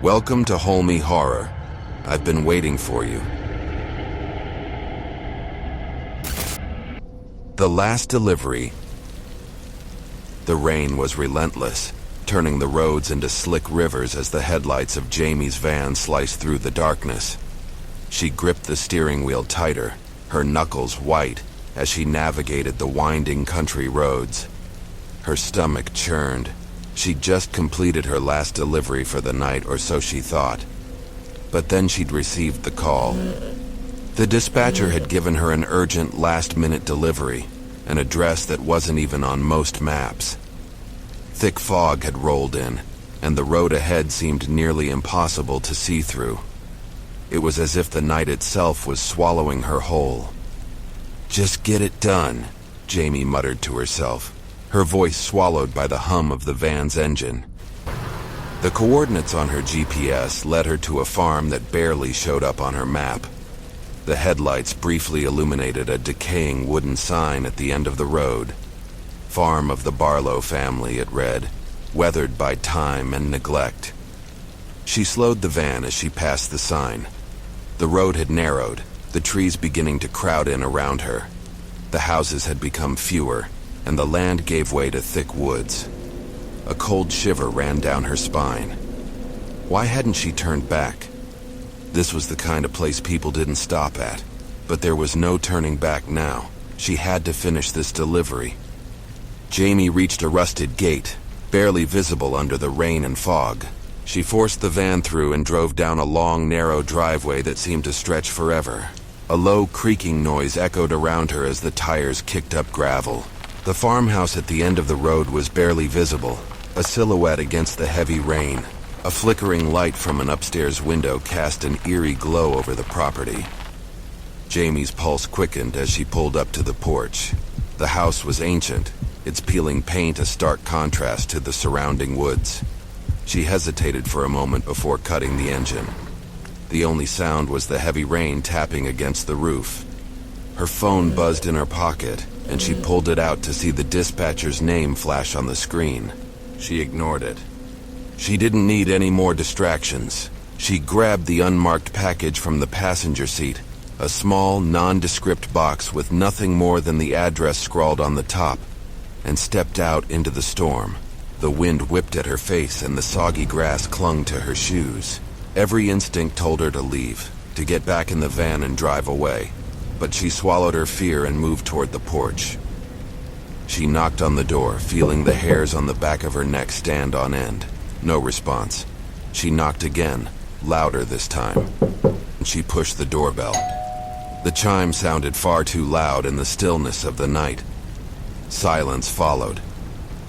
Welcome to Holmeyhorror. I've been waiting for you. The last delivery. The rain was relentless, turning the roads into slick rivers as the headlights of Jamie's van sliced through the darkness. She gripped the steering wheel tighter, her knuckles white, as she navigated the winding country roads. Her stomach churned. She'd just completed her last delivery for the night, or so she thought. But then she'd received the call. The dispatcher had given her an urgent last-minute delivery, an address that wasn't even on most maps. Thick fog had rolled in, and the road ahead seemed nearly impossible to see through. It was as if the night itself was swallowing her whole. "Just get it done," Jamie muttered to herself, her voice swallowed by the hum of the van's engine. The coordinates on her GPS led her to a farm that barely showed up on her map. The headlights briefly illuminated a decaying wooden sign at the end of the road. "Farm of the Barlow family," it read, weathered by time and neglect. She slowed the van as she passed the sign. The road had narrowed, the trees beginning to crowd in around her. The houses had become fewer, and the land gave way to thick woods. A cold shiver ran down her spine. Why hadn't she turned back? This was the kind of place people didn't stop at, but there was no turning back now. She had to finish this delivery. Jamie reached a rusted gate, barely visible under the rain and fog. She forced the van through and drove down a long, narrow driveway that seemed to stretch forever. A low, creaking noise echoed around her as the tires kicked up gravel. The farmhouse at the end of the road was barely visible, a silhouette against the heavy rain. A flickering light from an upstairs window cast an eerie glow over the property. Jamie's pulse quickened as she pulled up to the porch. The house was ancient, its peeling paint a stark contrast to the surrounding woods. She hesitated for a moment before cutting the engine. The only sound was the heavy rain tapping against the roof. Her phone buzzed in her pocket, and she pulled it out to see the dispatcher's name flash on the screen. She ignored it. She didn't need any more distractions. She grabbed the unmarked package from the passenger seat, a small, nondescript box with nothing more than the address scrawled on the top, and stepped out into the storm. The wind whipped at her face and the soggy grass clung to her shoes. Every instinct told her to leave, to get back in the van and drive away. But she swallowed her fear and moved toward the porch. She knocked on the door, feeling the hairs on the back of her neck stand on end. No response. She knocked again, louder this time. She pushed the doorbell. The chime sounded far too loud in the stillness of the night. Silence followed.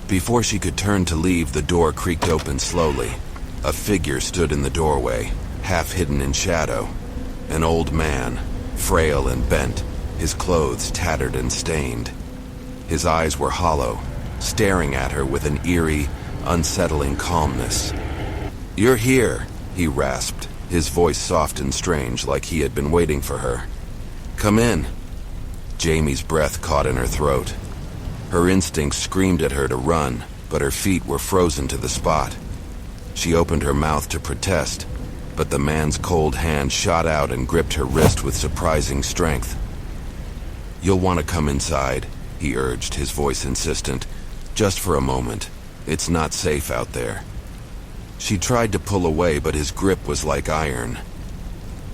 Before she could turn to leave, the door creaked open slowly. A figure stood in the doorway, half hidden in shadow. An old man, frail and bent, his clothes tattered and stained. His eyes were hollow, staring at her with an eerie, unsettling calmness. "You're here," he rasped, his voice soft and strange, like he had been waiting for her. "Come in." Jamie's breath caught in her throat. Her instincts screamed at her to run, but her feet were frozen to the spot. She opened her mouth to protest, but the man's cold hand shot out and gripped her wrist with surprising strength. "You'll want to come inside," he urged, his voice insistent. "Just for a moment. It's not safe out there." She tried to pull away, but his grip was like iron.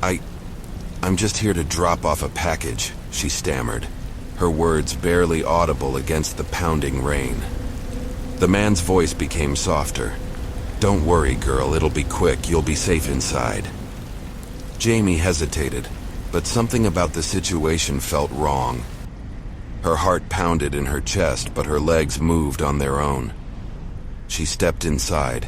I'm just here to drop off a package," she stammered, her words barely audible against the pounding rain. The man's voice became softer. "Don't worry, girl, it'll be quick. You'll be safe inside." Jamie hesitated, but something about the situation felt wrong. Her heart pounded in her chest, but her legs moved on their own. She stepped inside.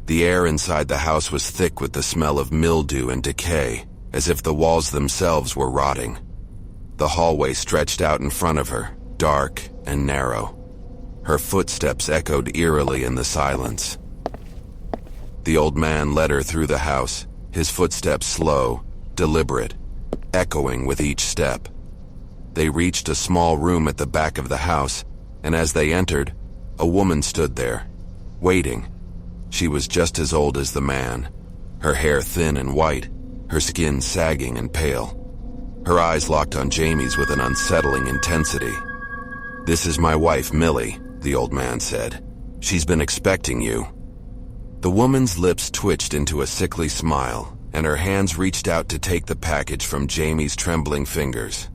The air inside the house was thick with the smell of mildew and decay, as if the walls themselves were rotting. The hallway stretched out in front of her, dark and narrow. Her footsteps echoed eerily in the silence. The old man led her through the house, his footsteps slow, deliberate, echoing with each step. They reached a small room at the back of the house, and as they entered, a woman stood there, waiting. She was just as old as the man, her hair thin and white, her skin sagging and pale. Her eyes locked on Jamie's with an unsettling intensity. "This is my wife, Millie," the old man said. "She's been expecting you." The woman's lips twitched into a sickly smile, and her hands reached out to take the package from Jamie's trembling fingers.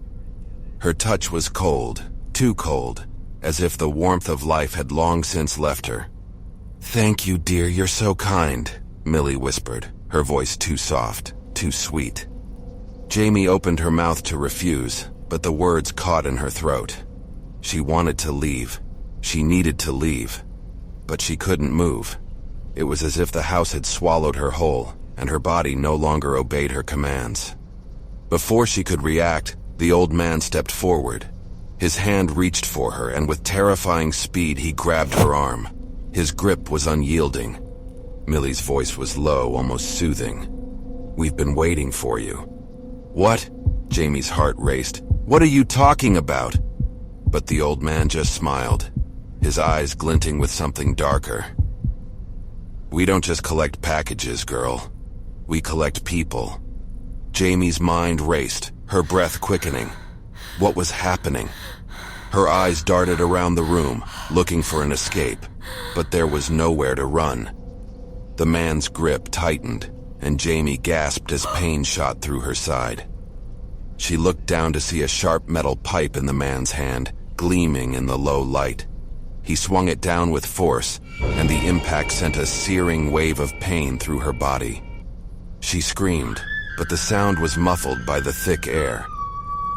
Her touch was cold, too cold, as if the warmth of life had long since left her. "Thank you, dear, you're so kind," Millie whispered, her voice too soft, too sweet. Jamie opened her mouth to refuse, but the words caught in her throat. She wanted to leave. She needed to leave. But she couldn't move. It was as if the house had swallowed her whole, and her body no longer obeyed her commands. Before she could react, the old man stepped forward. His hand reached for her, and with terrifying speed he grabbed her arm. His grip was unyielding. Millie's voice was low, almost soothing. "We've been waiting for you." "What?" Jamie's heart raced. "What are you talking about?" But the old man just smiled, his eyes glinting with something darker. "We don't just collect packages, girl. We collect people." Jamie's mind raced, her breath quickening. What was happening? Her eyes darted around the room, looking for an escape, but there was nowhere to run. The man's grip tightened, and Jamie gasped as pain shot through her side. She looked down to see a sharp metal pipe in the man's hand, gleaming in the low light. He swung it down with force, and the impact sent a searing wave of pain through her body. She screamed, but the sound was muffled by the thick air.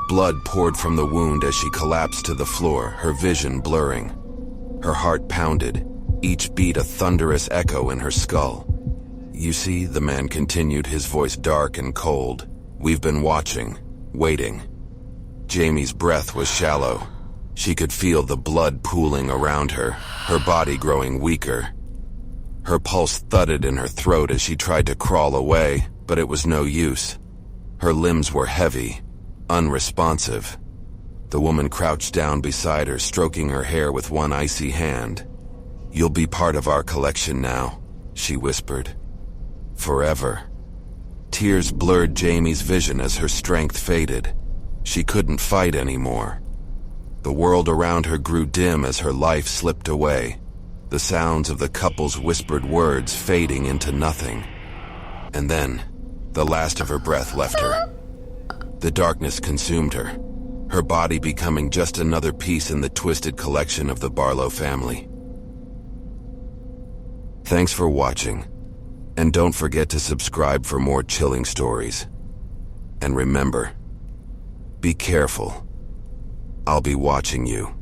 Blood poured from the wound as she collapsed to the floor, her vision blurring. Her heart pounded, each beat a thunderous echo in her skull. "You see," the man continued, his voice dark and cold, "we've been watching, waiting." Jamie's breath was shallow. She could feel the blood pooling around her, her body growing weaker. Her pulse thudded in her throat as she tried to crawl away, but it was no use. Her limbs were heavy, unresponsive. The woman crouched down beside her, stroking her hair with one icy hand. "You'll be part of our collection now," she whispered. "Forever." Tears blurred Jamie's vision as her strength faded. She couldn't fight anymore. The world around her grew dim as her life slipped away, the sounds of the couple's whispered words fading into nothing. And then, the last of her breath left her. The darkness consumed her, her body becoming just another piece in the twisted collection of the Barlow family. Thanks for watching, and don't forget to subscribe for more chilling stories. And remember, be careful. I'll be watching you.